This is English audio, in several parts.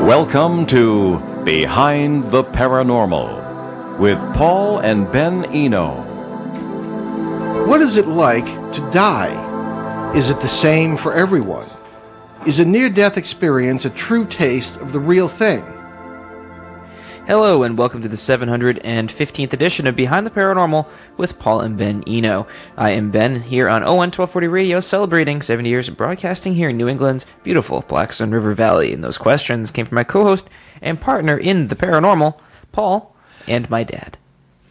Welcome to Behind the Paranormal with Paul and Ben Eno. What is it like to die? Is it the same for everyone? Is a near-death experience a true taste of the real thing? Hello and welcome to the 715th edition of Behind the Paranormal with Paul and Ben Eno. I am Ben here on ON 1240 Radio, celebrating 70 years of broadcasting here in New England's beautiful Blackstone River Valley. And those questions came from my co-host and partner in the paranormal, Paul, and my dad.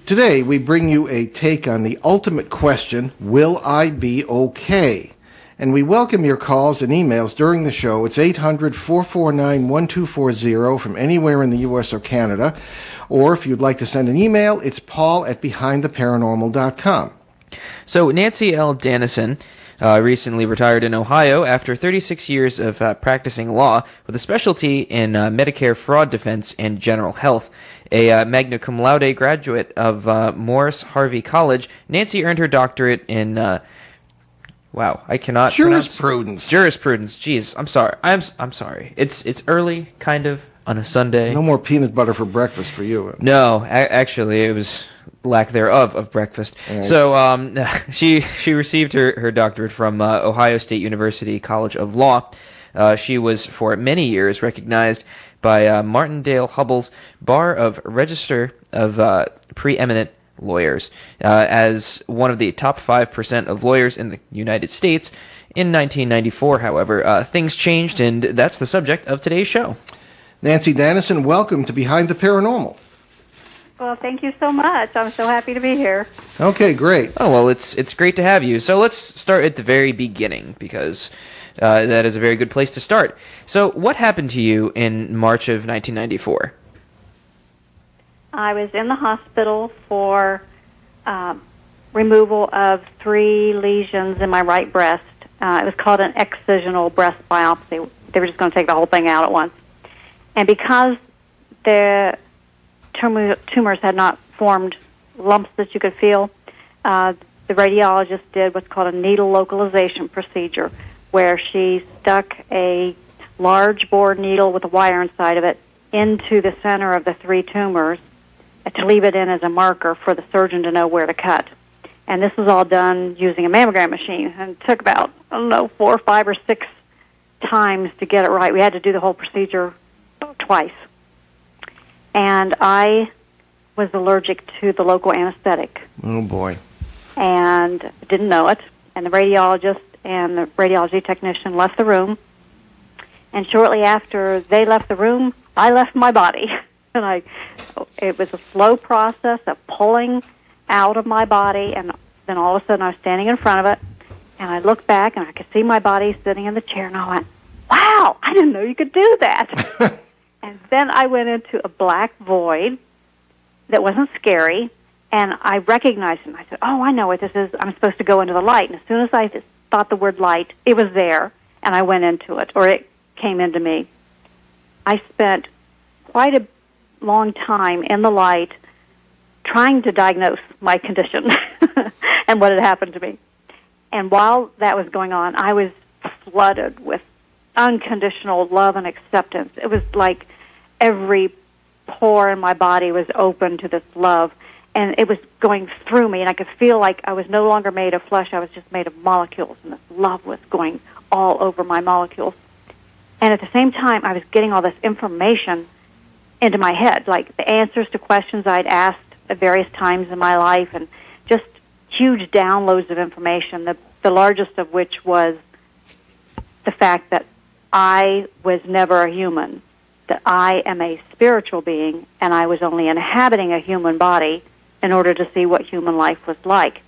Today we bring you a take on the ultimate question, will I be okay? And we welcome your calls and emails during the show. It's 800-449-1240 from anywhere in the U.S. or Canada. Or if you'd like to send an email, it's paul@behindtheparanormal.com. So Nancy L. Dannison recently retired in Ohio after 36 years of practicing law with a specialty in Medicare fraud defense and general health. A magna cum laude graduate of Morris Harvey College, Nancy earned her doctorate in wow, I cannot Jurisprudence. Jurisprudence. Jeez, I'm sorry. I'm sorry. It's early, kind of, on a Sunday. No more peanut butter for breakfast for you. No, actually, it was lack thereof of breakfast. Right. So she received her doctorate from Ohio State University College of Law. She was for many years recognized by Martindale-Hubbell's Bar of Register of Preeminent Lawyers as one of the top 5% of lawyers in the United States. In 1994, however, things changed, and that's the subject of today's show. Nancy Dannison, welcome to Behind the Paranormal. Well, thank you so much. I'm so happy to be here. Okay, great. Oh, well, it's great to have you. So let's start at the very beginning, because that is a very good place to start. So what happened to you in March of 1994? I was in the hospital for removal of 3 lesions in my right breast. It was called an excisional breast biopsy. They were just going to take the whole thing out at once. And because the tumors had not formed lumps that you could feel, the radiologist did what's called a needle localization procedure, where she stuck a large bore needle with a wire inside of it into the center of the 3 tumors to leave it in as a marker for the surgeon to know where to cut. And this was all done using a mammogram machine, and it took about, 4 or 5 or 6 times to get it right. We had to do the whole procedure twice. And I was allergic to the local anesthetic. Oh, boy. And didn't know it. And the radiologist and the radiology technician left the room. And shortly after they left the room, I left my body. And it was a slow process of pulling out of my body, and then all of a sudden I was standing in front of it, and I looked back, and I could see my body sitting in the chair, and I went, wow, I didn't know you could do that. And then I went into a black void that wasn't scary, and I recognized it, and I said, oh, I know what this is. I'm supposed to go into the light. And as soon as I thought the word light, it was there, and I went into it, or it came into me. I spent quite a long time in the light trying to diagnose my condition and what had happened to me. And while that was going on, I was flooded with unconditional love and acceptance. It was like every pore in my body was open to this love, and it was going through me, and I could feel like I was no longer made of flesh. I was just made of molecules, and this love was going all over my molecules. And at the same time, I was getting all this information into my head, like the answers to questions I'd asked at various times in my life, and just huge downloads of information, the largest of which was the fact that I was never a human, that I am a spiritual being, and I was only inhabiting a human body in order to see what human life was like,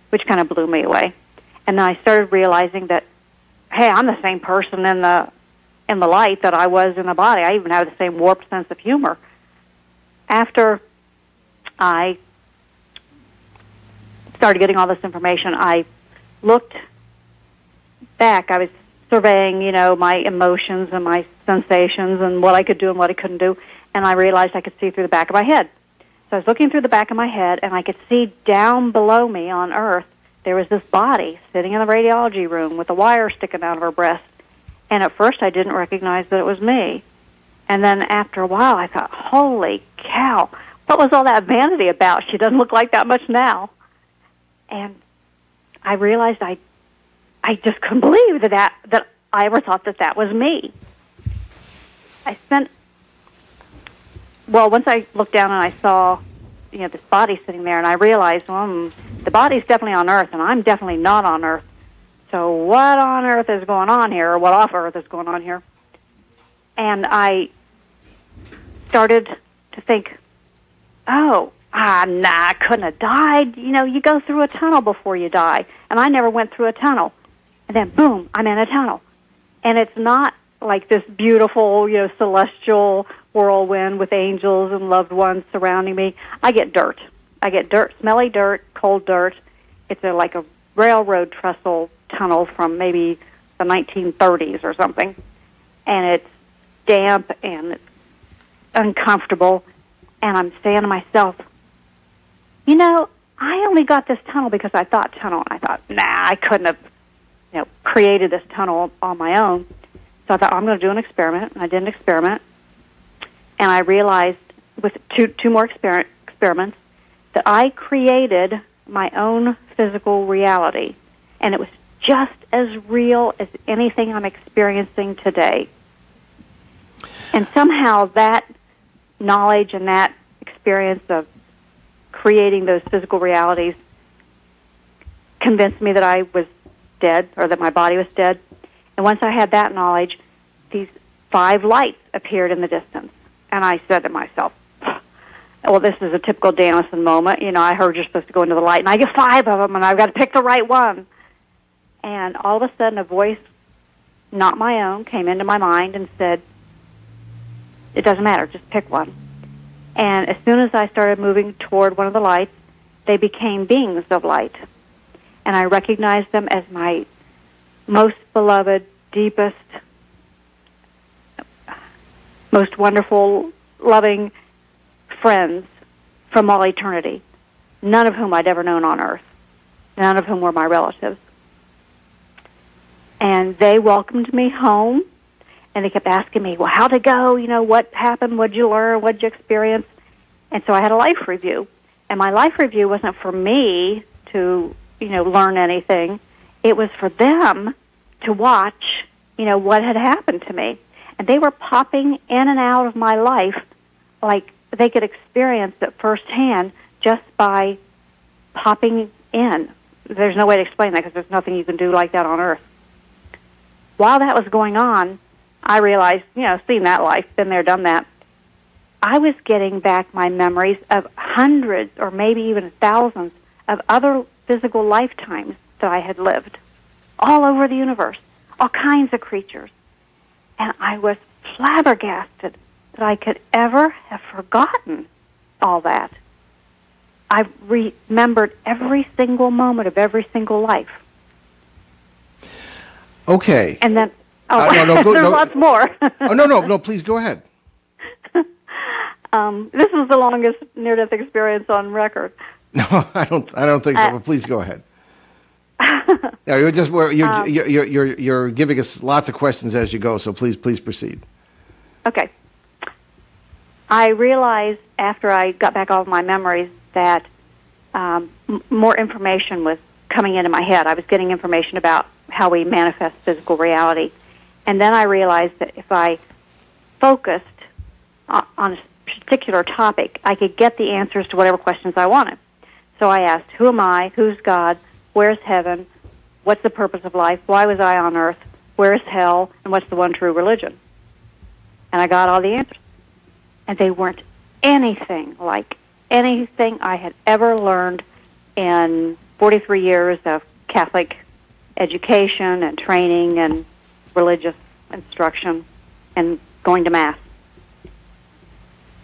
which kind of blew me away. And then I started realizing that, hey, I'm the same person in the light that I was in the body. I even have the same warped sense of humor. After I started getting all this information, I looked back. I was surveying, my emotions and my sensations and what I could do and what I couldn't do, and I realized I could see through the back of my head. So I was looking through the back of my head, and I could see down below me on Earth, there was this body sitting in the radiology room with a wire sticking out of her breast. And at first I didn't recognize that it was me. And then after a while, I thought, holy cow, what was all that vanity about? She doesn't look like that much now. And I realized I just couldn't believe that I ever thought that was me. Once I looked down and I saw, this body sitting there, and I realized, the body's definitely on Earth, and I'm definitely not on Earth. So what on Earth is going on here, or what off Earth is going on here? And I started to think, I couldn't have died. You go through a tunnel before you die, and I never went through a tunnel. And then, boom, I'm in a tunnel. And it's not like this beautiful, celestial whirlwind with angels and loved ones surrounding me. I get dirt. Smelly dirt, cold dirt. It's like a railroad trestle tunnel from maybe the 1930s or something. And it's damp and it's uncomfortable. And I'm saying to myself, I only got this tunnel because I thought tunnel. And I thought, I couldn't have, created this tunnel on my own. So I thought, I'm going to do an experiment. And I did an experiment. And I realized with two more experiments that I created my own physical reality. And it was just as real as anything I'm experiencing today. And somehow that knowledge and that experience of creating those physical realities convinced me that I was dead, or that my body was dead. And once I had that knowledge, these 5 lights appeared in the distance. And I said to myself, well, this is a typical Danielson moment. I heard you're supposed to go into the light, and I get 5 of them, and I've got to pick the right one. And all of a sudden, a voice, not my own, came into my mind and said, it doesn't matter, just pick one. And as soon as I started moving toward one of the lights, they became beings of light. And I recognized them as my most beloved, deepest, most wonderful, loving friends from all eternity, none of whom I'd ever known on Earth, none of whom were my relatives. And they welcomed me home, and they kept asking me, well, how'd it go? What happened? What'd you learn? What'd you experience? And so I had a life review. And my life review wasn't for me to, learn anything. It was for them to watch, what had happened to me. And they were popping in and out of my life like they could experience it firsthand just by popping in. There's no way to explain that because there's nothing you can do like that on Earth. While that was going on, I realized, seen that life, been there, done that, I was getting back my memories of hundreds or maybe even thousands of other physical lifetimes that I had lived all over the universe, all kinds of creatures. And I was flabbergasted that I could ever have forgotten all that. I remembered every single moment of every single life. Okay. And then, there's lots more. No, please go ahead. This was the longest near-death experience on record. No, I don't think so. But please go ahead. You're giving us lots of questions as you go, so please proceed. Okay. I realized after I got back all of my memories that more information was coming into my head. I was getting information about how we manifest physical reality. And then I realized that if I focused on a particular topic, I could get the answers to whatever questions I wanted. So I asked, who am I? Who's God? Where's heaven? What's the purpose of life? Why was I on earth? Where's hell? And what's the one true religion? And I got all the answers. And they weren't anything like anything I had ever learned in 43 years of Catholic education and training and religious instruction and going to Mass.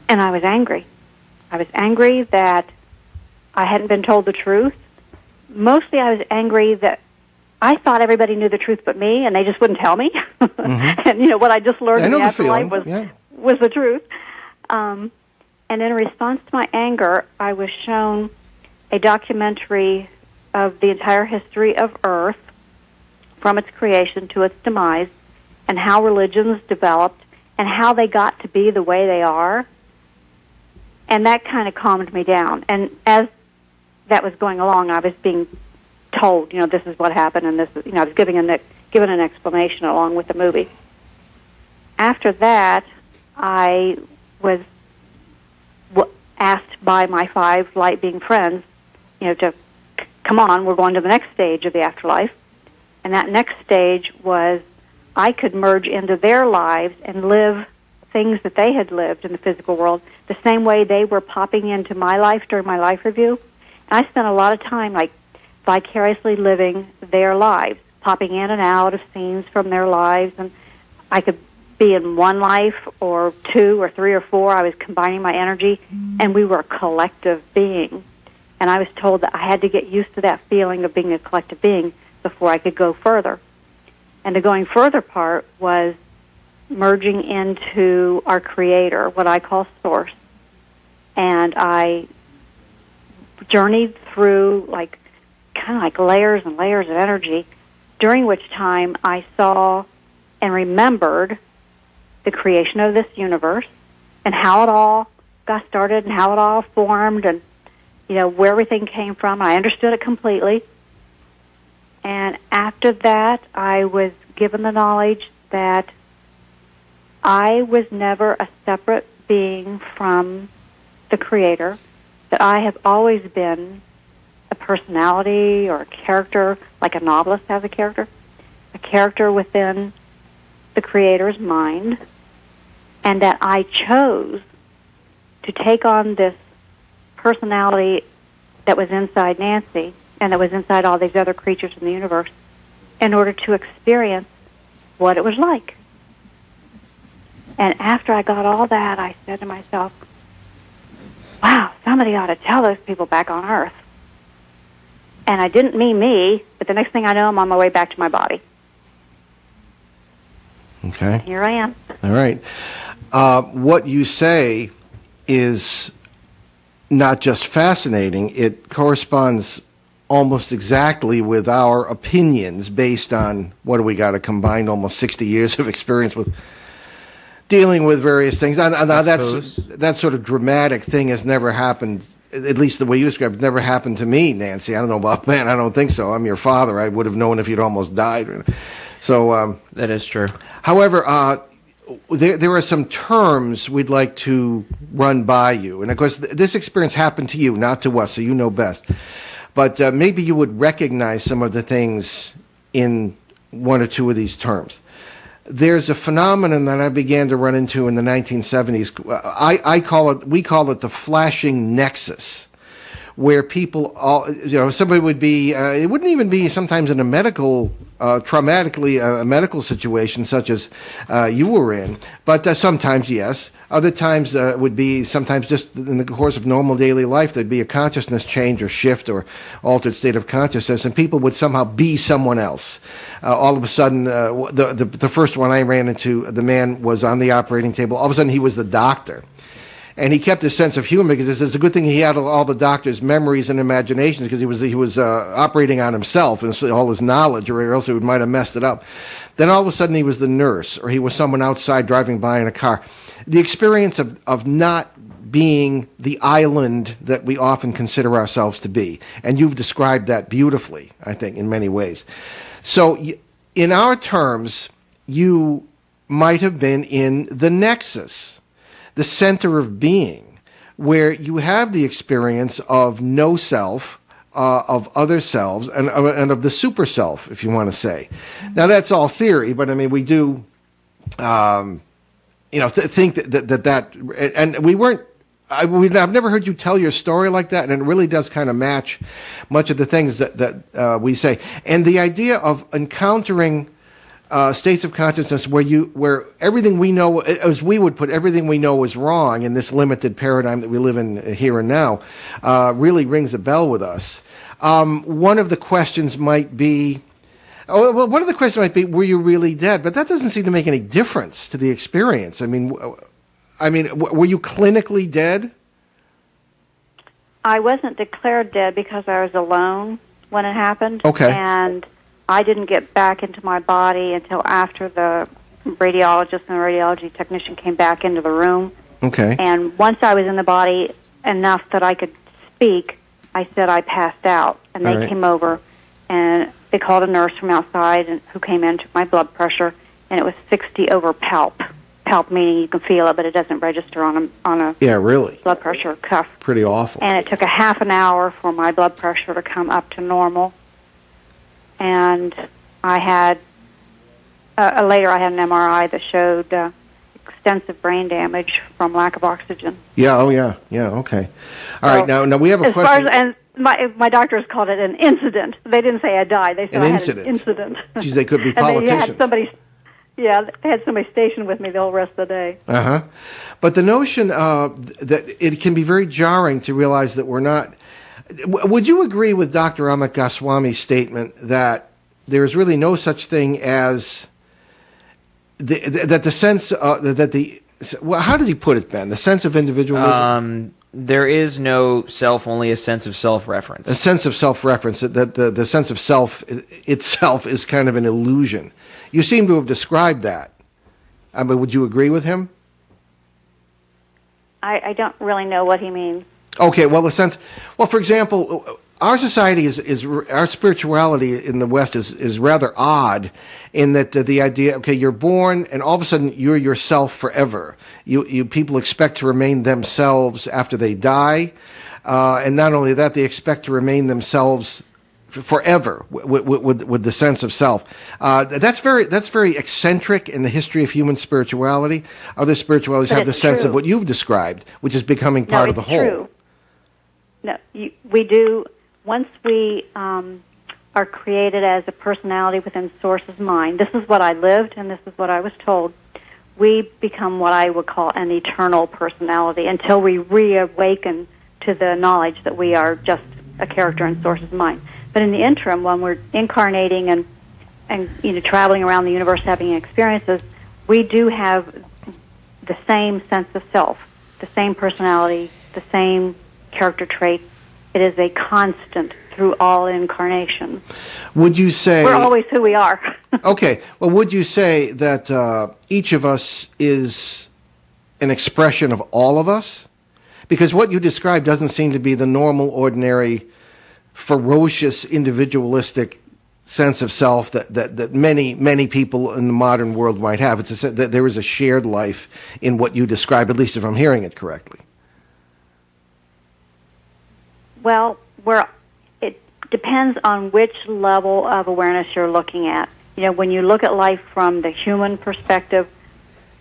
And I was angry. I was angry that I hadn't been told the truth. Mostly I was angry that I thought everybody knew the truth but me, and they just wouldn't tell me. Mm-hmm. And, what I just learned in the afterlife was the truth. And in response to my anger, I was shown a documentary of the entire history of Earth from its creation to its demise and how religions developed and how they got to be the way they are. And that kind of calmed me down. And as that was going along, I was being told, this is what happened, and this is, I was given an explanation along with the movie. After that, I was asked by my 5 light being friends, to come on, we're going to the next stage of the afterlife. And that next stage was I could merge into their lives and live things that they had lived in the physical world the same way they were popping into my life during my life review. And I spent a lot of time like vicariously living their lives, popping in and out of scenes from their lives. And I could be in one life or 2 or 3 or 4. I was combining my energy, and we were a collective being. And I was told that I had to get used to that feeling of being a collective being before I could go further. And the going further part was merging into our Creator, what I call Source. And I journeyed through kind of like layers and layers of energy, during which time I saw and remembered the creation of this universe and how it all got started and how it all formed and, where everything came from. I understood it completely. And after that, I was given the knowledge that I was never a separate being from the Creator, that I have always been a personality or a character, like a novelist has a character within the Creator's mind, and that I chose to take on this personality that was inside Nancy and that was inside all these other creatures in the universe in order to experience what it was like. And after I got all that, I said to myself, wow, somebody ought to tell those people back on Earth. And I didn't mean me, but the next thing I know, I'm on my way back to my body. Okay. And here I am. All right. What you say is not just fascinating, it corresponds almost exactly with our opinions based on, what do we got, a combined almost 60 years of experience with dealing with various things. Now that sort of dramatic thing has never happened, at least the way you described it, never happened to me, Nancy. I don't know about Ben. I don't think so. I'm your father. I would have known if you'd almost died. So that is true. However, there are some terms we'd like to run by you. And, of course, this experience happened to you, not to us, so you know best. But maybe you would recognize some of the things in 1 or 2 of these terms. There's a phenomenon that I began to run into in the 1970s. We call it the flashing nexus, where people somebody would be, it wouldn't even be sometimes in a medical, traumatically a medical situation such as you were in, but sometimes yes. Other times would be sometimes just in the course of normal daily life, there'd be a consciousness change or shift or altered state of consciousness, and people would somehow be someone else. All of a sudden, the first one I ran into, the man was on the operating table. All of a sudden, he was the doctor. And he kept his sense of humor because it's a good thing he had all the doctor's memories and imaginations, because he was operating on himself and all his knowledge, or else he might have messed it up. Then all of a sudden he was the nurse, or he was someone outside driving by in a car. The experience of not being the island that we often consider ourselves to be. And you've described that beautifully, I think, in many ways. So in our terms, you might have been in the nexus, the center of being, where you have the experience of no self, of other selves, and of the super self, if you want to say. Now, that's all theory, but I mean, we do, think that, and we weren't. I've never heard you tell your story like that, and it really does kind of match much of the things that we say. And the idea of encountering states of consciousness where everything we know, as we would put, everything we know is wrong in this limited paradigm that we live in here and now, really rings a bell with us. One of the questions might be, were you really dead? But that doesn't seem to make any difference to the experience. I mean, were you clinically dead? I wasn't declared dead because I was alone when it happened. Okay. And I didn't get back into my body until after the radiologist and a radiology technician came back into the room. Okay. And once I was in the body enough that I could speak, I said I passed out. And they came over, and they called a nurse from outside who came in, took my blood pressure, and it was 60 over palp. Palp meaning you can feel it, but it doesn't register on a really blood pressure cuff. Pretty awful. And it took a half an hour for my blood pressure to come up to normal. And I had later I had an MRI that showed extensive brain damage from lack of oxygen. Yeah. Oh, yeah. Yeah. Okay. All right. Now we have a question. And my doctors called it an incident. They didn't say I died. They said I had an incident. Geez, they could be and politicians. they had somebody stationed with me the whole rest of the day. But the notion that it can be very jarring to realize that we're not. Would you agree with Dr. Amit Goswami's statement that there is really no such thing as that the sense that the well, how did he put it, Ben? The sense of individualism. There is no self, only a sense of self-reference. A sense of self-reference. That the sense of self itself is kind of an illusion. You seem to have described that. But would you agree with him? I don't really know what he means. Okay, well, for example, our society our spirituality in the West is rather odd in that the idea, okay, you're born and all of a sudden you're yourself forever. You people expect to remain themselves after they die, and not only that, they expect to remain themselves forever with the sense of self. That's very eccentric in the history of human spirituality. Other spiritualities have the sense of what you've described, which is becoming part of the whole. True. No, we do. Once we are created as a personality within Source's mind, this is what I lived and this is what I was told, we become what I would call an eternal personality until we reawaken to the knowledge that we are just a character in Source's mind. But in the interim, when we're incarnating and traveling around the universe having experiences, we do have the same sense of self, the same personality, the same character traits. It is a constant through all incarnations. Would you say we're always who we are? Okay. Well, would you say that each of us is an expression of all of us? Because what you described doesn't seem to be the normal, ordinary, ferocious, individualistic sense of self that many people in the modern world might have. It's that there is a shared life in what you describe, at least if I'm hearing it correctly. Well, it depends on which level of awareness you're looking at. When you look at life from the human perspective,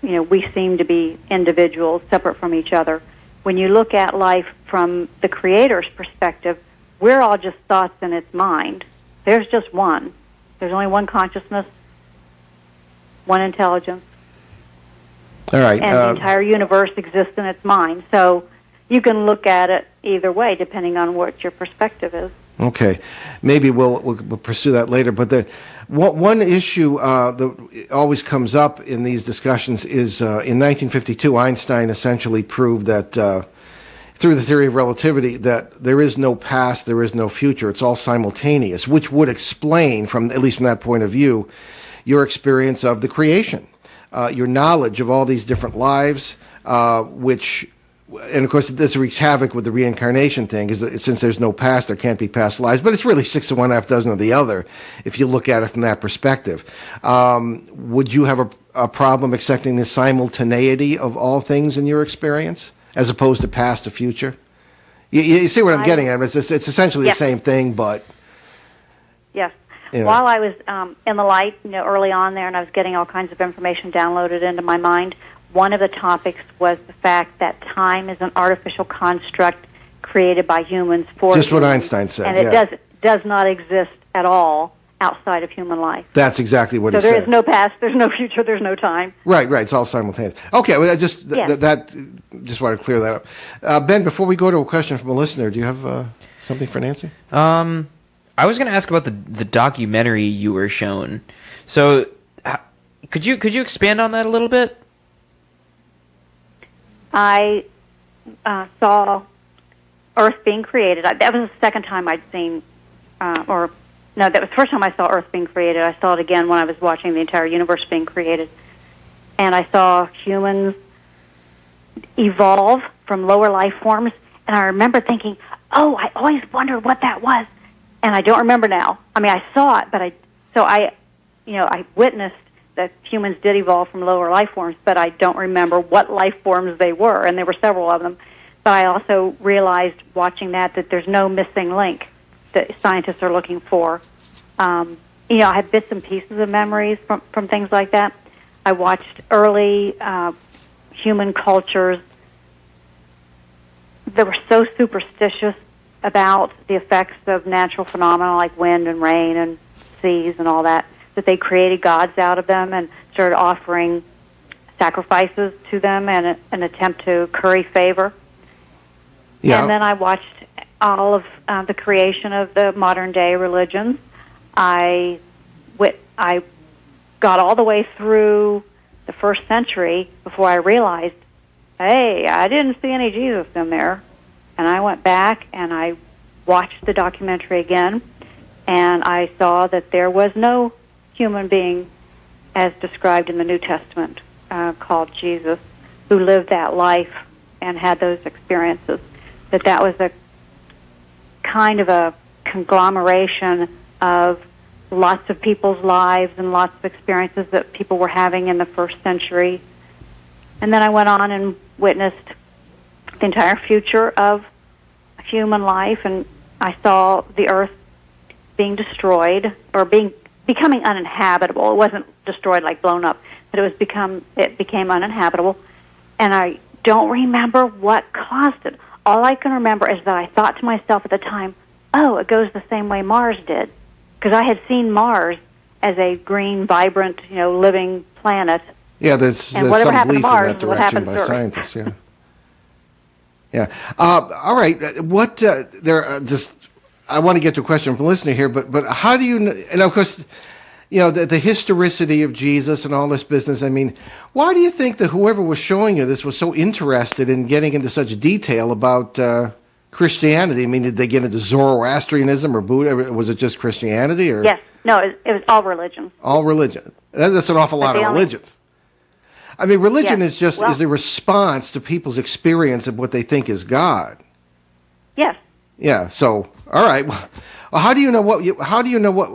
we seem to be individuals separate from each other. When you look at life from the Creator's perspective, we're all just thoughts in its mind. There's just one. There's only one consciousness, one intelligence. All right. And the entire universe exists in its mind. So you can look at it either way, depending on what your perspective is. Okay. Maybe we'll pursue that later. But one issue that always comes up in these discussions is in 1952, Einstein essentially proved that through the theory of relativity that there is no past, there is no future. It's all simultaneous, which would explain, at least from that point of view, your experience of the creation, your knowledge of all these different lives, and of course this wreaks havoc with the reincarnation thing, because since there's no past, there can't be past lives. But it's really 6 to 1, half dozen of the other, if you look at it from that perspective. Would you have a problem accepting the simultaneity of all things in your experience, as opposed to past to future? You see what I'm getting at? It's essentially the same thing, but... Yes. While I was in the light, early on there, and I was getting all kinds of information downloaded into my mind, one of the topics was the fact that time is an artificial construct created by humans for just humans, what Einstein said, and it does not exist at all outside of human life. That's exactly what he said. So there is no past, there's no future, there's no time. Right. It's all simultaneous. Okay, well, just wanted to clear that up. Ben, before we go to a question from a listener, do you have something for Nancy? I was going to ask about the documentary you were shown. So, could you expand on that a little bit? I saw Earth being created. That was the second time I'd seen, that was the first time I saw Earth being created. I saw it again when I was watching the entire universe being created. and I saw humans evolve from lower life forms, and I remember thinking, oh, I always wondered what that was, and I don't remember now. I mean, I saw it, but I witnessed that humans did evolve from lower life forms, but I don't remember what life forms they were, and there were several of them. But I also realized watching that there's no missing link that scientists are looking for. I have bits and pieces of memories from things like that. I watched early human cultures that were so superstitious about the effects of natural phenomena like wind and rain and seas and all that they created gods out of them and started offering sacrifices to them and an attempt to curry favor. Yeah. And then I watched all of the creation of the modern-day religions. I got all the way through the first century before I realized, hey, I didn't see any Jesus in there. And I went back and I watched the documentary again, and I saw that there was no human being as described in the New Testament called Jesus who lived that life and had those experiences. That was a kind of a conglomeration of lots of people's lives and lots of experiences that people were having in the first century. And then I went on and witnessed the entire future of human life, and I saw the earth being destroyed or becoming uninhabitable. It wasn't destroyed like blown up, but it became uninhabitable. And I don't remember what caused it. All I can remember is that I thought to myself at the time, oh, it goes the same way Mars did. Because I had seen Mars as a green, vibrant, living planet. Yeah, there's some belief in that direction by scientists, yeah. Yeah. All right. What I want to get to a question from a listener here, but how do you, and of course, the historicity of Jesus and all this business. I mean, why do you think that whoever was showing you this was so interested in getting into such detail about Christianity? I mean, did they get into Zoroastrianism or Buddha? Was it just Christianity? Or yes. No, it was all religion. All religion. That's an awful lot of religions. I mean, religion is a response to people's experience of what they think is God. Yes. Yeah. So, all right. Well, how do you know what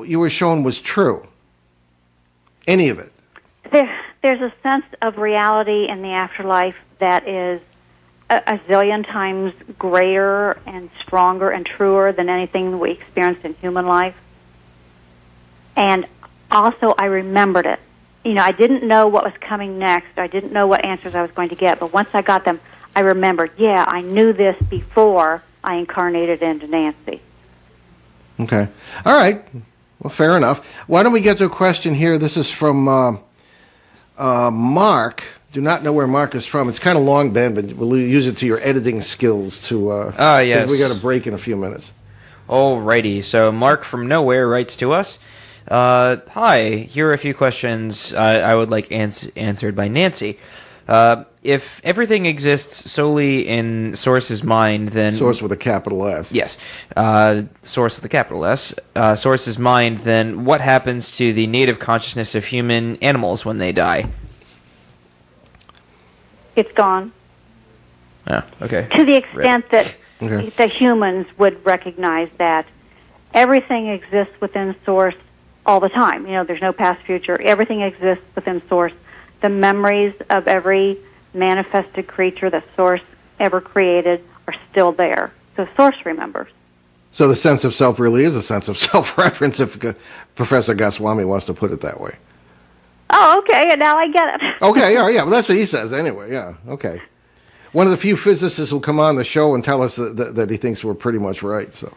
you were shown was true? Any of it? There's a sense of reality in the afterlife that is a zillion times greater and stronger and truer than anything we experienced in human life. And also, I remembered it. I didn't know what was coming next. I didn't know what answers I was going to get. But once I got them, I remembered, I knew this before I incarnated into Nancy. Okay. All right. Well, fair enough. Why don't we get to a question here? This is from Mark. Do not know where Mark is from. It's kind of long, Ben, but we'll use it to your editing skills to... yes. We got a break in a few minutes. Alrighty. So Mark from nowhere writes to us. Hi, here are a few questions I would like answered by Nancy. If everything exists solely in Source's mind, then... Source with a capital S. Yes. Source with a capital S. Source's mind, then what happens to the native consciousness of human animals when they die? It's gone. Oh, okay. To the extent that the humans would recognize that everything exists within Source all the time. There's no past, future. Everything exists within Source. The memories of every manifested creature that Source ever created are still there. So Source remembers. So the sense of self really is a sense of self-reference, if Professor Goswami wants to put it that way. Oh, okay, and now I get it. Okay, all right, yeah, well, that's what he says anyway, yeah, okay. One of the few physicists who'll come on the show and tell us that he thinks we're pretty much right, so.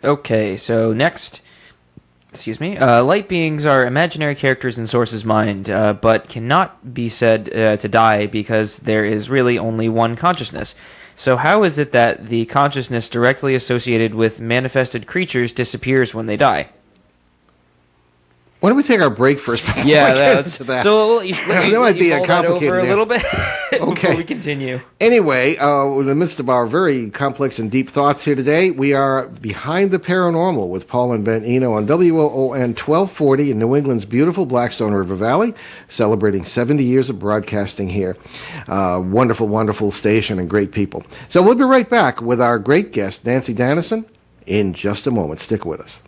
Okay, so next... light beings are imaginary characters in Source's mind, but cannot be said to die because there is really only one consciousness. So how is it that the consciousness directly associated with manifested creatures disappears when they die? Why don't we take our break first before Yeah, we get into that? So that might be a complicated a little bit Okay. before we continue. Anyway, in the midst of our very complex and deep thoughts here today, we are Behind the Paranormal with Paul and Ben Eno on WOON 1240 in New England's beautiful Blackstone River Valley, celebrating 70 years of broadcasting here. Wonderful, wonderful station and great people. So we'll be right back with our great guest, Nancy Dannison, in just a moment. Stick with us.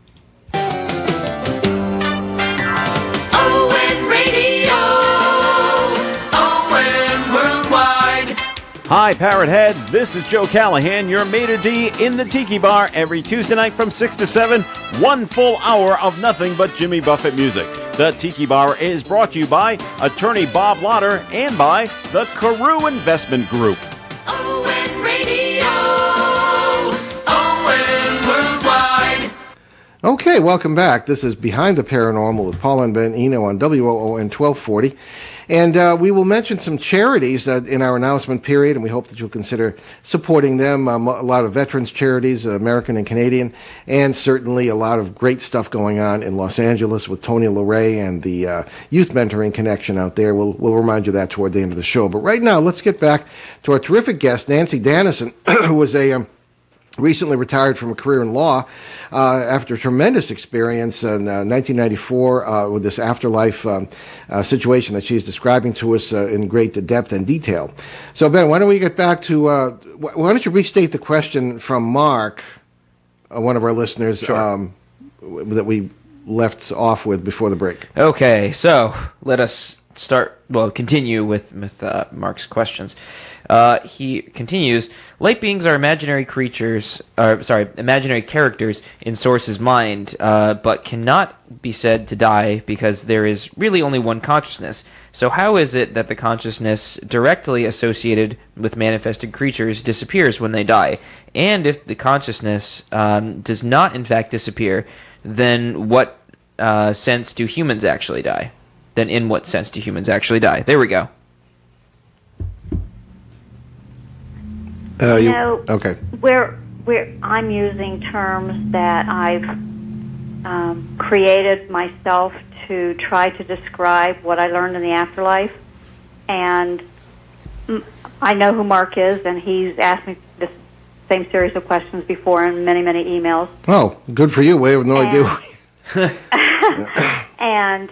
Hi, Parrot Heads. This is Joe Callahan, your maitre d' in the Tiki Bar every Tuesday night from 6 to 7. 1 full hour of nothing but Jimmy Buffett music. The Tiki Bar is brought to you by attorney Bob Lauder and by the Carew Investment Group. ON Radio, ON Worldwide. Okay, welcome back. This is Behind the Paranormal with Paul and Ben Eno on WOON 1240. And we will mention some charities in our announcement period, and we hope that you'll consider supporting them. A lot of veterans charities, American and Canadian, and certainly a lot of great stuff going on in Los Angeles with Tony LaRae and the Youth Mentoring Connection out there. We'll remind you of that toward the end of the show. But right now, let's get back to our terrific guest, Nancy Dannison, who was a recently retired from a career in law after a tremendous experience in 1994 with this afterlife situation that she's describing to us in great depth and detail. So, Ben, why don't we get back to, why don't you restate the question from Mark, one of our listeners, that we left off with before the break. Okay, so let us continue with Mark's questions. He continues, light beings are imaginary characters in Source's mind, but cannot be said to die because there is really only one consciousness. So how is it that the consciousness directly associated with manifested creatures disappears when they die? And if the consciousness does not in fact disappear, then what sense do humans actually die? Then in what sense do humans actually die? There we go. Okay. Where I'm using terms that I've created myself to try to describe what I learned in the afterlife, and I know who Mark is, and he's asked me this same series of questions before in many, many emails. Oh, good for you. We have no idea. And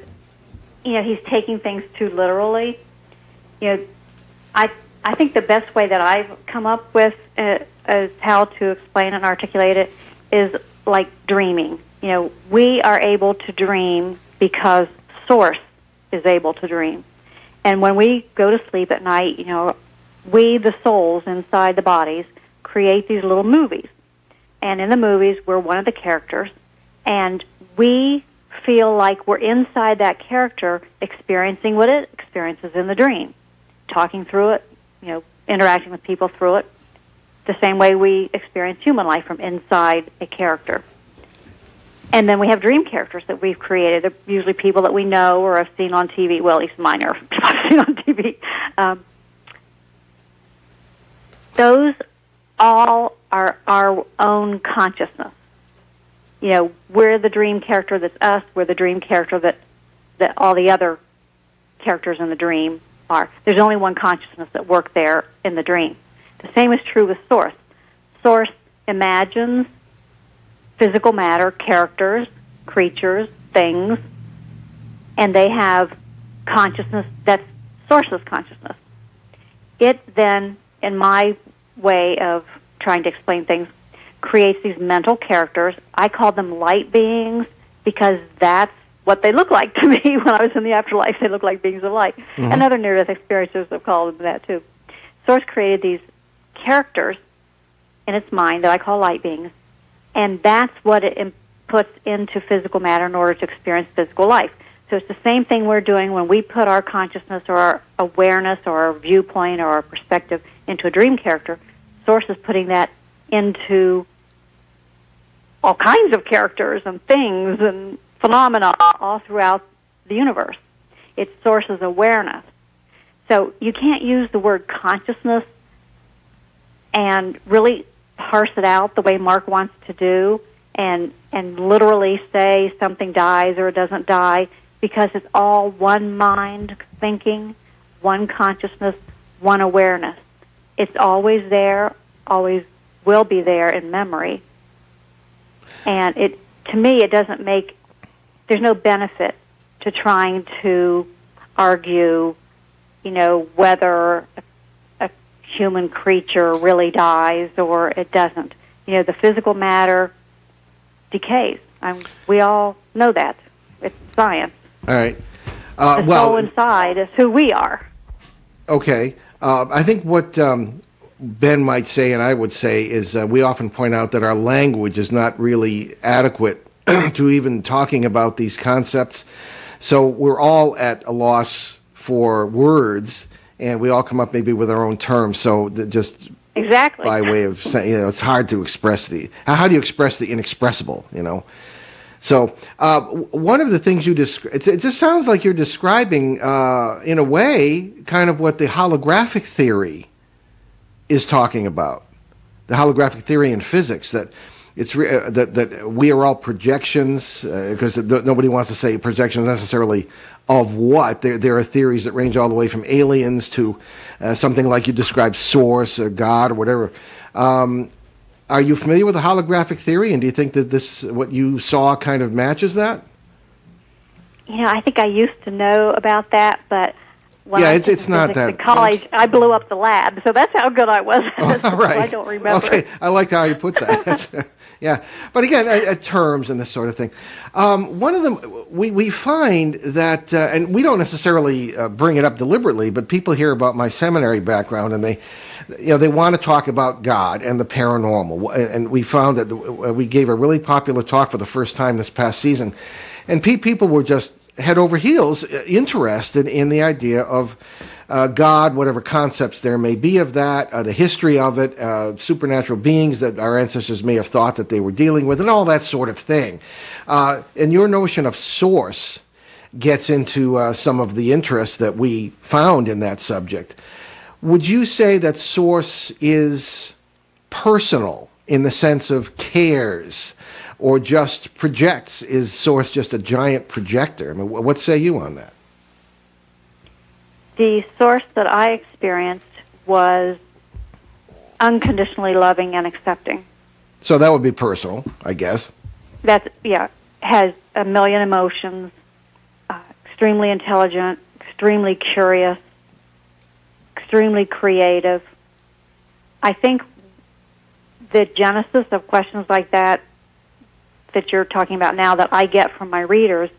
he's taking things too literally. I think the best way that I've come up with as how to explain and articulate it is like dreaming. We are able to dream because Source is able to dream. And when we go to sleep at night, we, the souls inside the bodies, create these little movies. And in the movies, we're one of the characters, and we feel like we're inside that character experiencing what it experiences in the dream, talking through it, interacting with people through it, the same way we experience human life from inside a character. And then we have dream characters that we've created. They're usually people that we know or have seen on TV. Well, at least mine are people I've seen on TV. Those all are our own consciousness. We're the dream character that's us. We're the dream character that all the other characters in the dream are. There's only one consciousness that works there in the dream. The same is true with Source. Source imagines physical matter, characters, creatures, things, and they have consciousness that's Source's consciousness. It then, in my way of trying to explain things, creates these mental characters. I call them light beings because that's what they look like to me when I was in the afterlife. They look like beings of light. Mm-hmm. And other near-death experiences have called them that too. Source created these characters in its mind that I call light beings, and that's what it puts into physical matter in order to experience physical life. So it's the same thing we're doing when we put our consciousness or our awareness or our viewpoint or our perspective into a dream character. Source is putting that into all kinds of characters and things and phenomena all throughout the universe. It's Source's awareness. So you can't use the word consciousness and really parse it out the way Mark wants to do and literally say something dies or it doesn't die, because it's all one mind thinking, one consciousness, one awareness. It's always there, always will be there in memory. And to me, it doesn't make, there's no benefit to trying to argue, whether a human creature really dies or it doesn't. The physical matter decays. We all know that. It's science. All right. The soul inside is who we are. Okay. I think what Ben might say and I would say is we often point out that our language is not really adequate to even talking about these concepts. So we're all at a loss for words, and we all come up maybe with our own terms. So just exactly by way of saying, it's hard to express how do you express the inexpressible, So one of the things you describe, it just sounds like you're describing, in a way, kind of what the holographic theory is talking about. The holographic theory in physics, that it's that we are all projections, because nobody wants to say projections necessarily of what. There are theories that range all the way from aliens to something like you described, source or God or whatever. Are you familiar with the holographic theory, and do you think that what you saw kind of matches that? I think I used to know about that, but when I it's not that. In college, I blew up the lab, so that's how good I was. Right. So I don't remember. Okay, I like how you put that. Yeah, but again, terms and this sort of thing. One of them, we find that, and we don't necessarily bring it up deliberately, but people hear about my seminary background, and they want to talk about God and the paranormal. And we found that we gave a really popular talk for the first time this past season, and people were just head over heels interested in the idea of God, whatever concepts there may be of that, the history of it, supernatural beings that our ancestors may have thought that they were dealing with, and all that sort of thing. And your notion of source gets into some of the interest that we found in that subject. Would you say that source is personal in the sense of cares, or just projects? Is source just a giant projector? I mean, what say you on that? The source that I experienced was unconditionally loving and accepting. So that would be personal, I guess. Has a million emotions, extremely intelligent, extremely curious, extremely creative. I think the genesis of questions like that you're talking about now that I get from my readers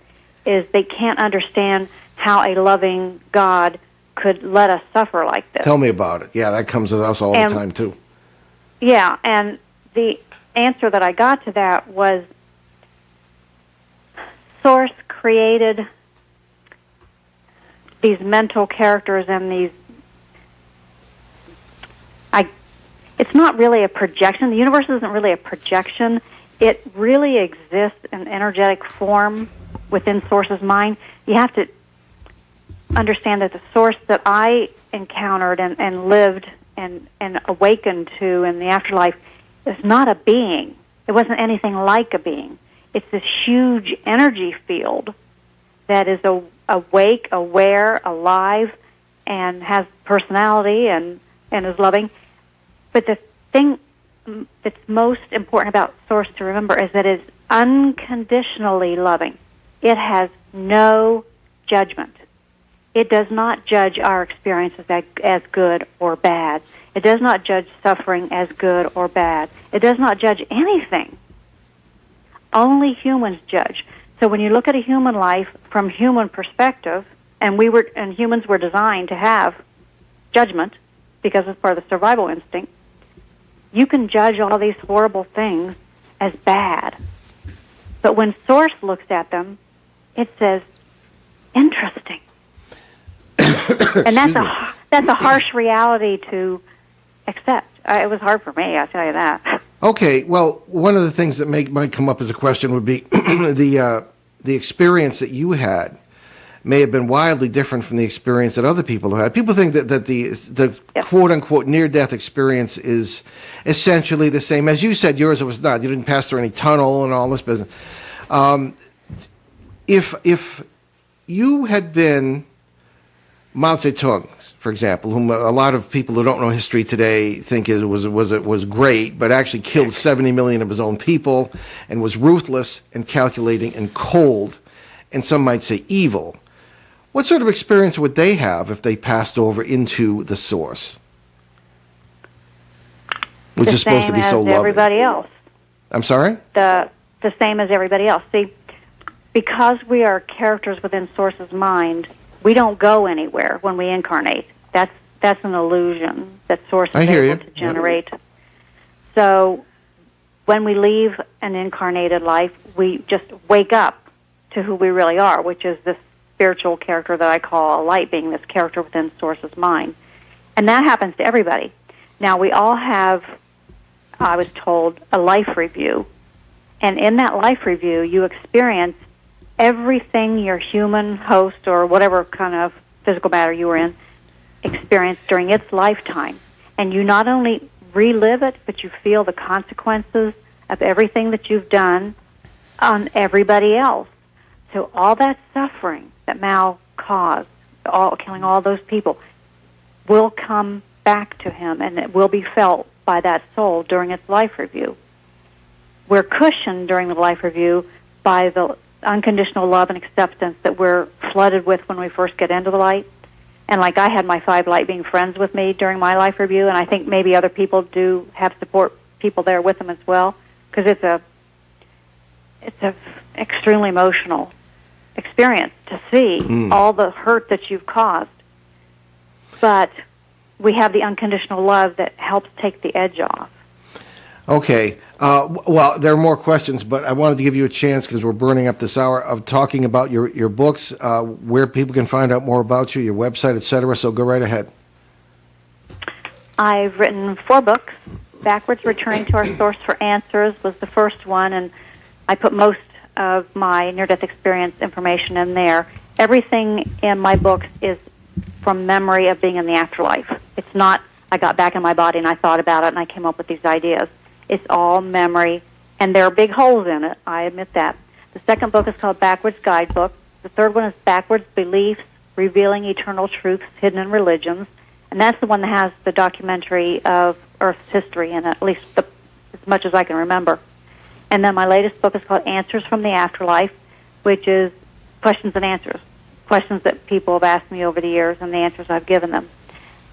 is they can't understand how a loving God could let us suffer like this. Tell me about it. Yeah, that comes with us all the time, too. Yeah, and the answer that I got to that was Source created these mental characters and these... It's not really a projection. The universe isn't really a projection. It really exists in energetic form within Source's mind. You have to understand that the Source that I encountered and lived and awakened to in the afterlife is not a being. It wasn't anything like a being. It's this huge energy field that is awake, aware, alive, and has personality and is loving. But the thing that's most important about Source to remember is that it's unconditionally loving. It has no judgment. It does not judge our experiences as good or bad. It does not judge suffering as good or bad. It does not judge anything. Only humans judge. So when you look at a human life from human perspective, and humans were designed to have judgment because it's part of the survival instinct, you can judge all these horrible things as bad. But when Source looks at them, it says, interesting. And that's a harsh reality to accept. It was hard for me, I'll tell you that. Okay, well, one of the things that might come up as a question would be the experience that you had may have been wildly different from the experience that other people have had. People think that the quote-unquote near-death experience is essentially the same. As you said, yours was not. You didn't pass through any tunnel and all this business. If you had been Mao Zedong, for example, whom a lot of people who don't know history today think was great, but actually killed 70 million of his own people and was ruthless and calculating and cold, and some might say evil, what sort of experience would they have if they passed over into the source, which is supposed to be so loving? The same as everybody else. I'm sorry? The same as everybody else. See, because we are characters within Source's mind, we don't go anywhere when we incarnate. That's an illusion that Source is able to generate. Yep. So when we leave an incarnated life, we just wake up to who we really are, which is this spiritual character that I call a light being, this character within Source's mind. And that happens to everybody. Now, we all have, I was told, a life review. And in that life review, you experience everything your human host or whatever kind of physical matter you were in experienced during its lifetime. And you not only relive it, but you feel the consequences of everything that you've done on everybody else. So all that suffering that Mao caused, killing all those people, will come back to him, and it will be felt by that soul during its life review. We're cushioned during the life review by the unconditional love and acceptance that we're flooded with when we first get into the light. And like I had my 5 light being friends with me during my life review, and I think maybe other people do have support people there with them as well, because it's a extremely emotional experience to see all the hurt that you've caused. But we have the unconditional love that helps take the edge off. Okay. Well, there are more questions, but I wanted to give you a chance, because we're burning up this hour, of talking about your books, where people can find out more about you, your website, etc. So go right ahead. I've written 4 books. Backwards Returning to Our Source for Answers was the first one, and I put most of my near-death experience information in there. Everything in my books is from memory of being in the afterlife. It's not, I got back in my body and I thought about it and I came up with these ideas. It's all memory, and there are big holes in it, I admit that. The second book is called Backwards Guidebook. The third one is Backwards Beliefs, Revealing Eternal Truths Hidden in Religions, and that's the one that has the documentary of Earth's history in it, at least as much as I can remember. And then my latest book is called Answers from the Afterlife, which is questions and answers, questions that people have asked me over the years and the answers I've given them.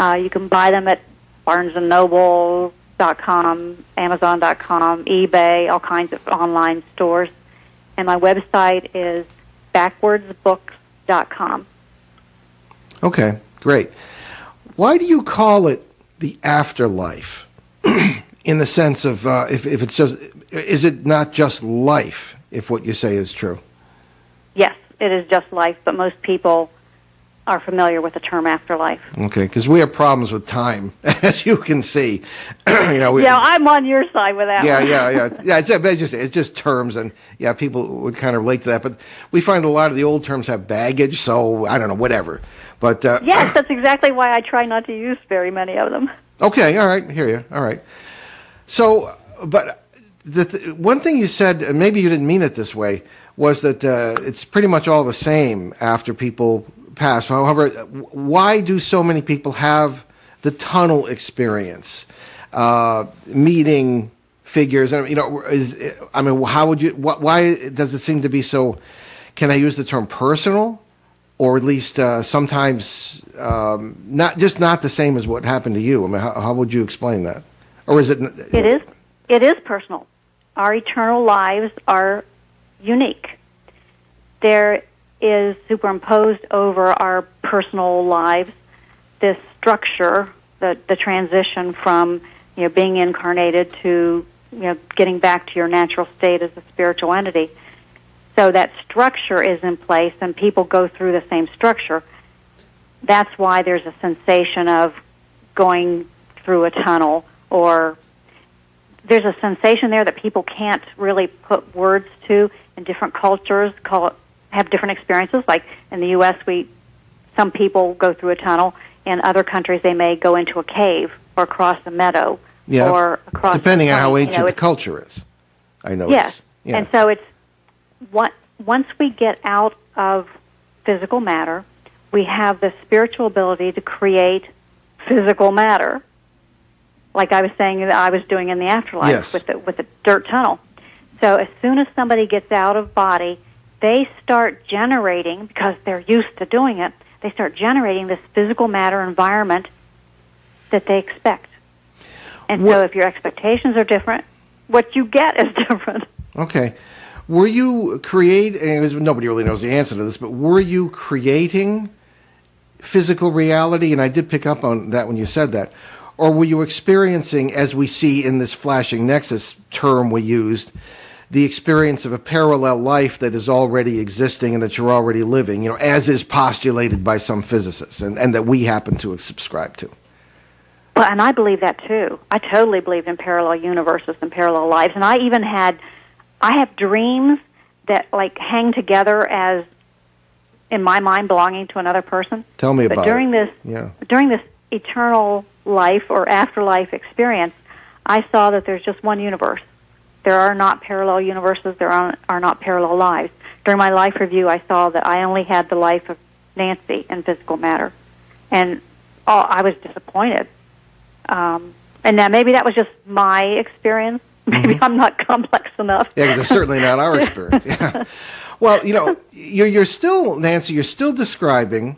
You can buy them at BarnesandNoble.com, Amazon.com, eBay, all kinds of online stores. And my website is backwardsbooks.com. Okay, great. Why do you call it the afterlife? In the sense of, if it's just, is it not just life, if what you say is true? Yes, it is just life, but most people are familiar with the term afterlife. Okay, because we have problems with time, as you can see. I'm on your side with that one. Yeah. It's just terms, and people would kind of relate to that. But we find a lot of the old terms have baggage, so I don't know, whatever. But yes, that's exactly why I try not to use very many of them. Okay, all right, hear you. All right. So, but one thing you said, and maybe you didn't mean it this way, was that it's pretty much all the same after people pass. However, why do so many people have the tunnel experience, meeting figures? How would you? Why does it seem to be so? Can I use the term personal, or at least sometimes not the same as what happened to you? I mean, how would you explain that? Or is it? It is personal. Our eternal lives are unique. There is superimposed over our personal lives this structure, the transition from being incarnated to getting back to your natural state as a spiritual entity. So that structure is in place, and people go through the same structure. That's why there's a sensation of going through a tunnel, or there's a sensation there that people can't really put words to. In different cultures, call it have different experiences. Like in the U.S., some people go through a tunnel. In other countries, they may go into a cave or across a meadow or across. Depending on how ancient the culture is, I know. Yes, yeah. And so it's once we get out of physical matter, we have the spiritual ability to create physical matter, like I was saying that I was doing in the afterlife with the dirt tunnel. So as soon as somebody gets out of body, they start generating, because they're used to doing it, they start generating this physical matter environment that they expect. And so if your expectations are different, what you get is different. Okay. Were you nobody really knows the answer to this, but were you creating physical reality? And I did pick up on that when you said that. Or were you experiencing, as we see in this flashing nexus term we used, the experience of a parallel life that is already existing and that you're already living, as is postulated by some physicists and that we happen to subscribe to? Well, and I believe that too. I totally believed in parallel universes and parallel lives. And I have dreams that hang together as, in my mind, belonging to another person. Tell me about it. During this eternal life or afterlife experience, I saw that there's just one universe. There are not parallel universes. There are not parallel lives. During my life review, I saw that I only had the life of Nancy in physical matter. And I was disappointed. And now maybe that was just my experience. Maybe I'm not complex enough. Yeah, because it's certainly not our experience. Yeah. Well, you're still, Nancy, you're still describing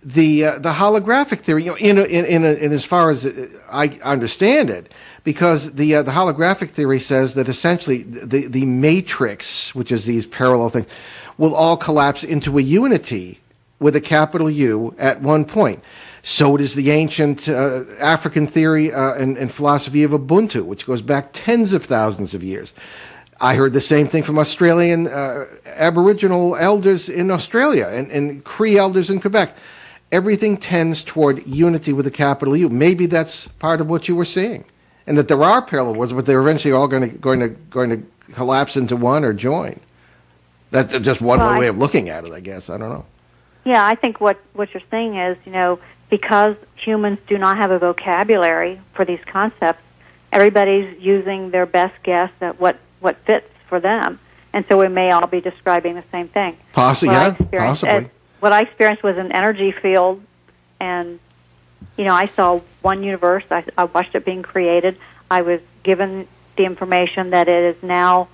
the holographic theory, in as far as I understand it, because the holographic theory says that essentially the matrix, which is these parallel things, will all collapse into a unity with a capital U at one point. So does the ancient African theory and philosophy of Ubuntu, which goes back tens of thousands of years. I heard the same thing from Australian Aboriginal elders in Australia and Cree elders in Quebec. Everything tends toward unity with a capital U. Maybe that's part of what you were seeing, and that there are parallel worlds, but they're eventually all going to collapse into one or join. That's just one way of looking at it, I guess. I don't know. Yeah, I think what you're saying is, because humans do not have a vocabulary for these concepts, everybody's using their best guess at what fits for them. And so we may all be describing the same thing. Possibly. What I experienced was an energy field, and, I saw one universe. I watched it being created. I was given the information that it is now,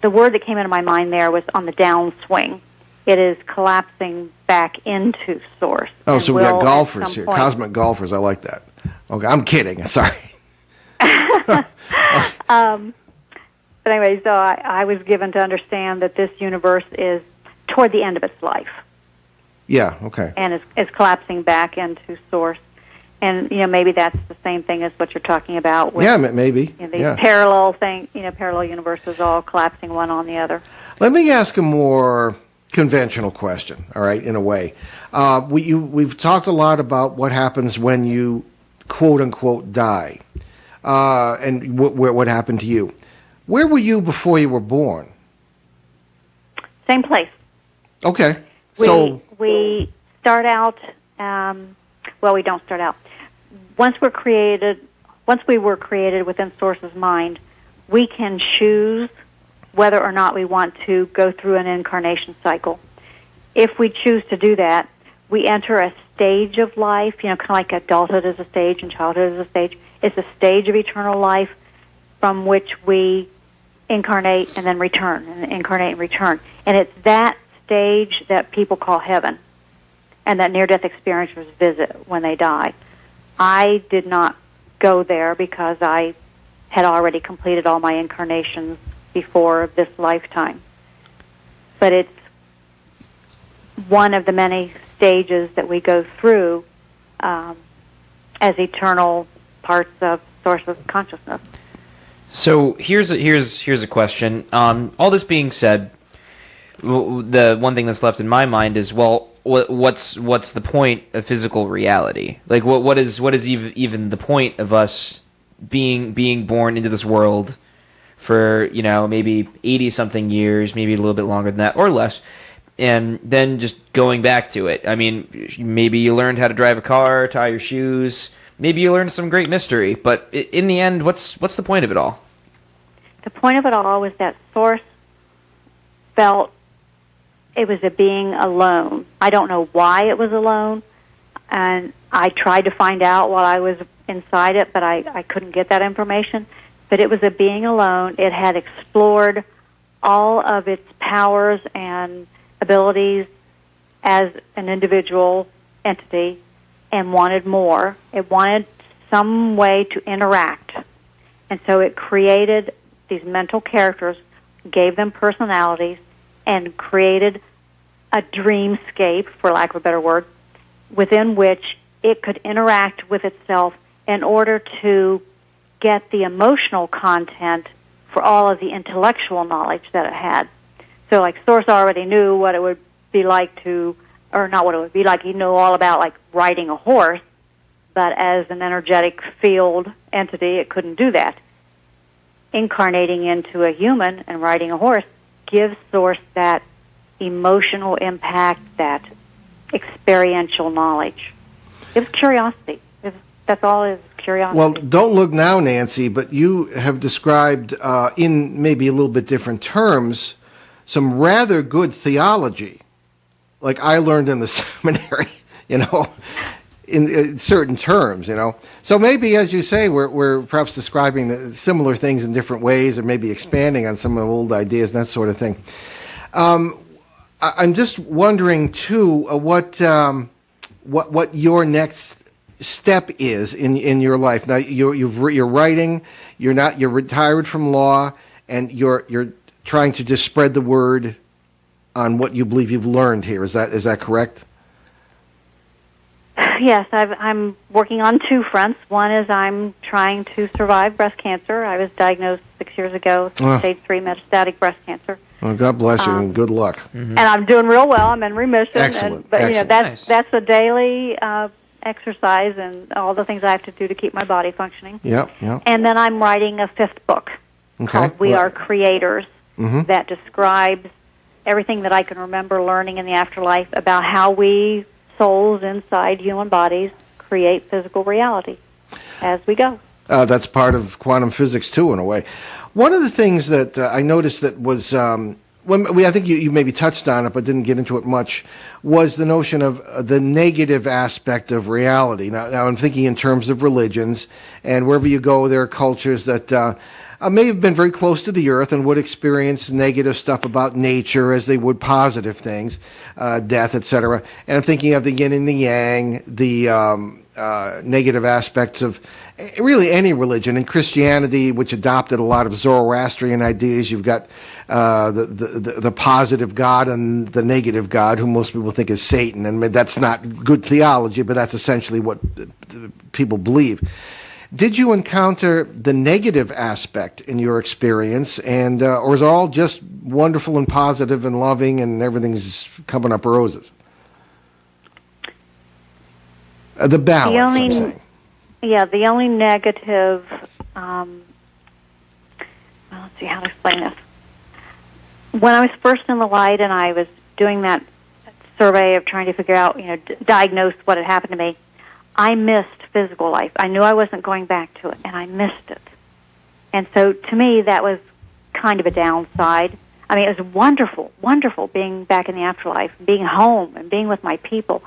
the word that came into my mind there was on the downswing. It is collapsing back into source. Oh, so we got golfers here, cosmic golfers. I like that. Okay, I'm kidding. Sorry. But anyway, so I was given to understand that this universe is toward the end of its life. Yeah, okay. And is collapsing back into source. And, maybe that's the same thing as what you're talking about. With, maybe. These parallel parallel universes all collapsing one on the other. Let me ask a more conventional question, all right, in a way. We've talked a lot about what happens when you, quote-unquote, die, and what happened to you. Where were you before you were born? Same place. Okay. We start out, we don't start out. Once we were created within Source's mind, we can choose whether or not we want to go through an incarnation cycle. If we choose to do that, we enter a stage of life, kind of like adulthood is a stage and childhood is a stage. It's a stage of eternal life from which we incarnate and then return, and incarnate and return. And it's that stage that people call heaven, and that near-death experiencers visit when they die. I did not go there because I had already completed all my incarnations before this lifetime. But it's one of the many stages that we go through as eternal parts of Source of Consciousness. So here's a question. All this being said, the one thing that's left in my mind is, what's the point of physical reality? Like, what is even the point of us being born into this world for, maybe 80-something years, maybe a little bit longer than that or less, and then just going back to it. I mean, maybe you learned how to drive a car, tie your shoes, maybe you learned some great mystery, but in the end, what's the point of it all? The point of it all was that Source felt it was a being alone. I don't know why it was alone, and I tried to find out while I was inside it, but I couldn't get that information. But it was a being alone. It had explored all of its powers and abilities as an individual entity and wanted more. It wanted some way to interact. And so it created these mental characters, gave them personalities, and created a dreamscape, for lack of a better word, within which it could interact with itself in order to get the emotional content for all of the intellectual knowledge that it had. So, like, Source already knew what it would be like to, or not what it would be like, he knew all about, like, riding a horse, but as an energetic field entity, it couldn't do that. Incarnating into a human and riding a horse gives Source that emotional impact, that experiential knowledge. It was curiosity. That's all it is, curiosity. Well, don't look now, Nancy, but you have described in maybe a little bit different terms some rather good theology, like I learned in the seminary, in certain terms, So maybe, as you say, we're perhaps describing similar things in different ways, or maybe expanding on some of the old ideas and that sort of thing. I'm just wondering too what your next step is in your life. Now you're writing. You're retired from law, and you're trying to just spread the word on what you believe you've learned here. Is that correct? Yes, I'm working on two fronts. One is I'm trying to survive breast cancer. I was diagnosed 6 years ago with stage 3 metastatic breast cancer. Well, God bless you, and good luck. And I'm doing real well. I'm in remission. Excellent. But Excellent. that's a daily exercise and all the things I have to do to keep my body functioning. Yeah. And then I'm writing a 5th book called We Are Creators that describes everything that I can remember learning in the afterlife about how we souls inside human bodies create physical reality as we go. That's part of quantum physics too, in a way. One of the things that I noticed that was, I think you maybe touched on it but didn't get into it much, was the notion of the negative aspect of reality. Now I'm thinking in terms of religions, and wherever you go, there are cultures that may have been very close to the earth and would experience negative stuff about nature as they would positive things, death, etc. And I'm thinking of the yin and the yang, the negative aspects of really any religion. In Christianity, which adopted a lot of Zoroastrian ideas, you've got the positive God and the negative God, who most people think is Satan. And that's not good theology, but that's essentially what people believe. Did you encounter the negative aspect in your experience, and or is it all just wonderful and positive and loving and everything's coming up roses? The balance, I'm saying. Yeah, the only negative, let's see how to explain this. When I was first in the light and I was doing that survey of trying to figure out, diagnose what had happened to me, I missed physical life. I knew I wasn't going back to it, and I missed it. And so to me, that was kind of a downside. I mean, it was wonderful, wonderful being back in the afterlife, being home and being with my people.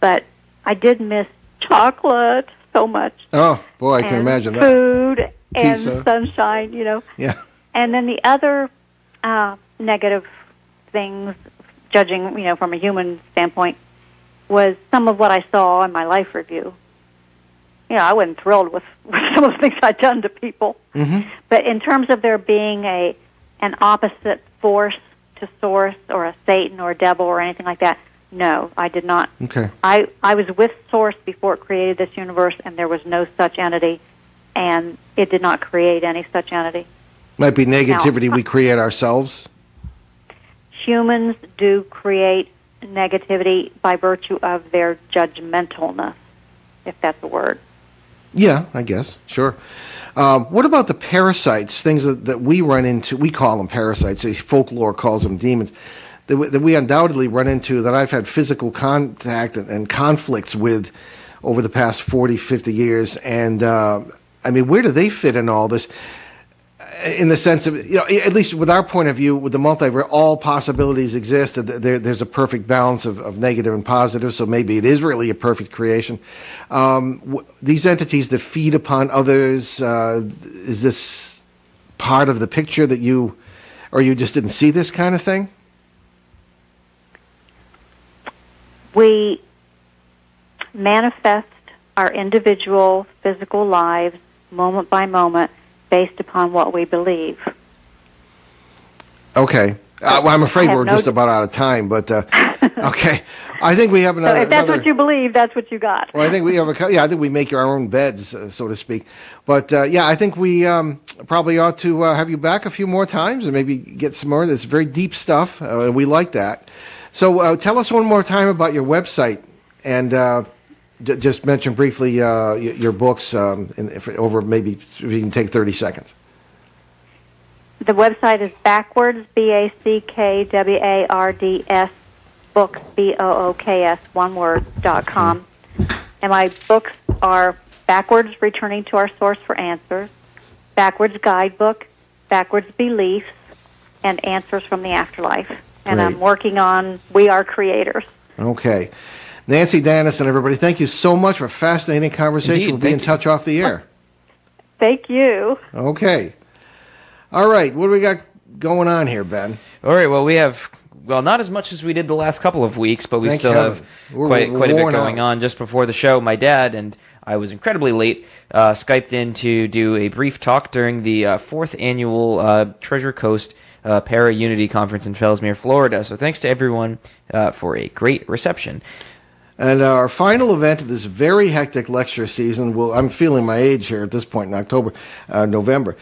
But I did miss chocolate so much. Oh, boy, I can imagine that. Food and Pizza. sunshine, Yeah. And then the other negative things, judging, from a human standpoint, was some of what I saw in my life review. I wasn't thrilled with some of the things I'd done to people. Mm-hmm. But in terms of there being an opposite force to Source or a Satan or a devil or anything like that, no, I did not. Okay. I was with Source before it created this universe, and there was no such entity, and it did not create any such entity. Might be negativity we create ourselves. Humans do create negativity by virtue of their judgmentalness, if that's a word. Yeah, I guess. Sure. What about the parasites, things that we run into? We call them parasites. Folklore calls them demons. That we undoubtedly run into, that I've had physical contact and conflicts with over the past 40, 50 years. And, I mean, where do they fit in all this? In the sense of, at least with our point of view, with the multiverse, all possibilities exist. There's a perfect balance of negative and positive, so maybe it is really a perfect creation. These entities that feed upon others, is this part of the picture that you just didn't see this kind of thing? We manifest our individual physical lives moment by moment based upon what we believe. Okay. Well, I'm afraid we're just about out of time, but okay. I think we have another. So if that's what you believe, that's what you got. Well, I think we have I think we make our own beds, so to speak. But I think we probably ought to have you back a few more times and maybe get some more of this very deep stuff. We like that. So tell us one more time about your website, and just mention briefly your books over maybe if you can take 30 seconds. The website is backwards, BACKWARDS, books, BOOKS, one word, .com. And my books are Backwards, Returning to Our Source for Answers, Backwards Guidebook, Backwards Beliefs, and Answers from the Afterlife. And Great. I'm working on We Are Creators. Okay. Nancy Danis and everybody, thank you so much for a fascinating conversation. Indeed, We'll be in touch off the air. Thank you. Okay. All right. What do we got going on here, Ben? All right, well, we have, not as much as we did the last couple of weeks, but we Thank still heaven. have We're quite a bit worn going out. on. Just before the show, my dad, and I was incredibly late, Skyped in to do a brief talk during the 4th annual Treasure Coast Para Unity Conference in Fellsmere, Florida. So thanks to everyone for a great reception. And our final event of this very hectic lecture season, I'm feeling my age here at this point in November.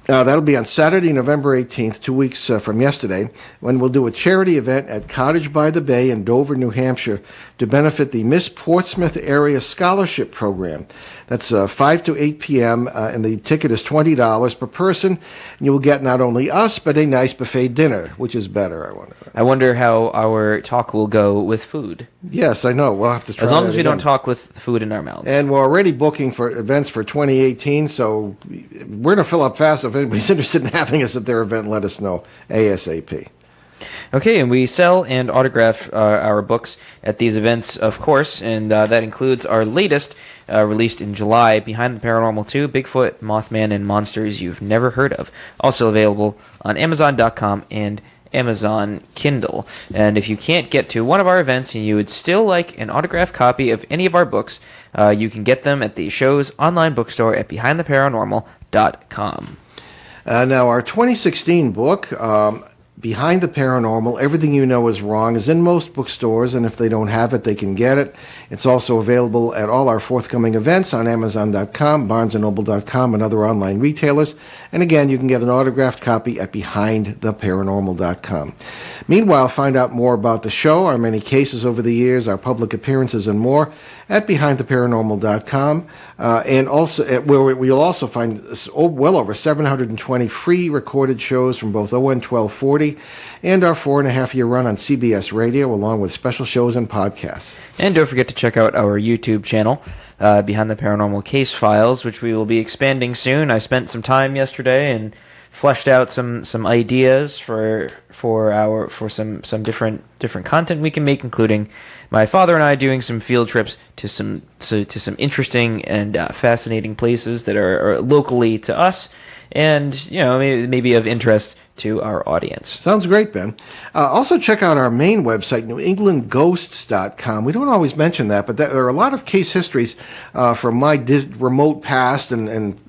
That'll be on Saturday, November 18th, 2 weeks from yesterday, when we'll do a charity event at Cottage by the Bay in Dover, New Hampshire, to benefit the Miss Portsmouth Area Scholarship Program. That's 5 to 8 p.m., and the ticket is $20 per person. And you will get not only us, but a nice buffet dinner, which is better, I wonder. I wonder how our talk will go with food. Yes, I know. We'll have to try As long that as we again. don't talk with food in our mouths. And we're already booking for events for 2018, so we're going to fill up fast. If anybody's interested in having us at their event, let us know ASAP. Okay, and we sell and autograph our books at these events, of course, and that includes our latest, released in July, Behind the Paranormal 2, Bigfoot, Mothman, and Monsters You've Never Heard Of. Also available on Amazon.com and Amazon Kindle. And if you can't get to one of our events and you would still like an autographed copy of any of our books, you can get them at the show's online bookstore at BehindTheParanormal.com. Now, our 2016 book, Behind the Paranormal, Everything You Know Is Wrong, is in most bookstores, and if they don't have it, they can get it. It's also available at all our forthcoming events on Amazon.com, BarnesandNoble.com, and other online retailers. And again, you can get an autographed copy at BehindTheParanormal.com. Meanwhile, find out more about the show, our many cases over the years, our public appearances, and more at BehindTheParanormal.com, and also where you'll also find well over 720 free recorded shows from both ON 1240 and our 4.5-year run on CBS Radio, along with special shows and podcasts. And don't forget to check out our YouTube channel, Behind the Paranormal Case Files, which we will be expanding soon. I spent some time yesterday and fleshed out some ideas for some different content we can make, including my father and I doing some field trips to some interesting and fascinating places that are locally to us, and maybe of interest to our audience. Sounds great, Ben. Also, check out our main website, NewEnglandGhosts.com. We don't always mention that, but there are a lot of case histories from my remote past and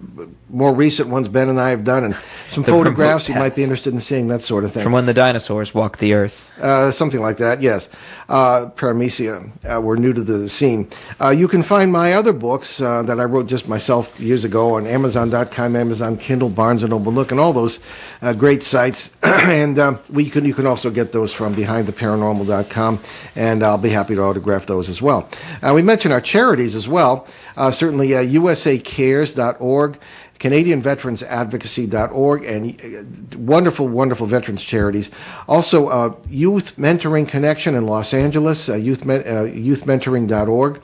more recent ones Ben and I have done, and some The photographs you remote might be past. interested in seeing, that sort of thing. From when the dinosaurs walked the earth. Something like that, yes. Paramecia were new to the scene. You can find my other books that I wrote just myself years ago on Amazon.com, Amazon Kindle, Barnes & Noble Nook, and all those great sites. And you can also get those from BehindTheParanormal.com, and I'll be happy to autograph those as well. We mentioned our charities as well. Certainly usacares.org, CanadianVeteransAdvocacy.org, and wonderful, wonderful veterans charities. Also, Youth Mentoring Connection in Los Angeles, youthmentoring.org.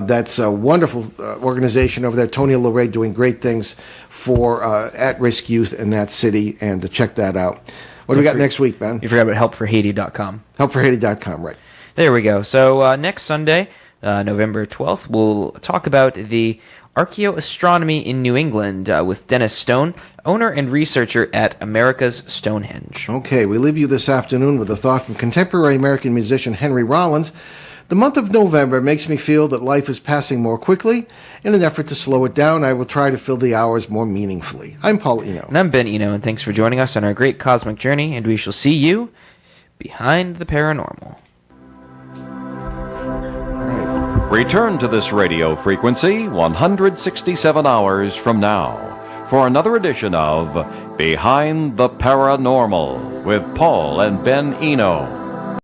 That's a wonderful organization over there. Tony Lorray doing great things for at-risk youth in that city, and to check that out. What do we got next week, Ben? You forgot about helpforhaiti.com. Helpforhaiti.com, right. There we go. So next Sunday, November 12th, we'll talk about the archaeoastronomy in New England with Dennis Stone, owner and researcher at America's Stonehenge. Okay, we leave you this afternoon with a thought from contemporary American musician Henry Rollins. The month of November makes me feel that life is passing more quickly. In an effort to slow it down, I will try to fill the hours more meaningfully. I'm Paul Eno. And I'm Ben Eno, and thanks for joining us on our great cosmic journey, and we shall see you behind the paranormal. Return to this radio frequency 167 hours from now for another edition of Behind the Paranormal with Paul and Ben Eno.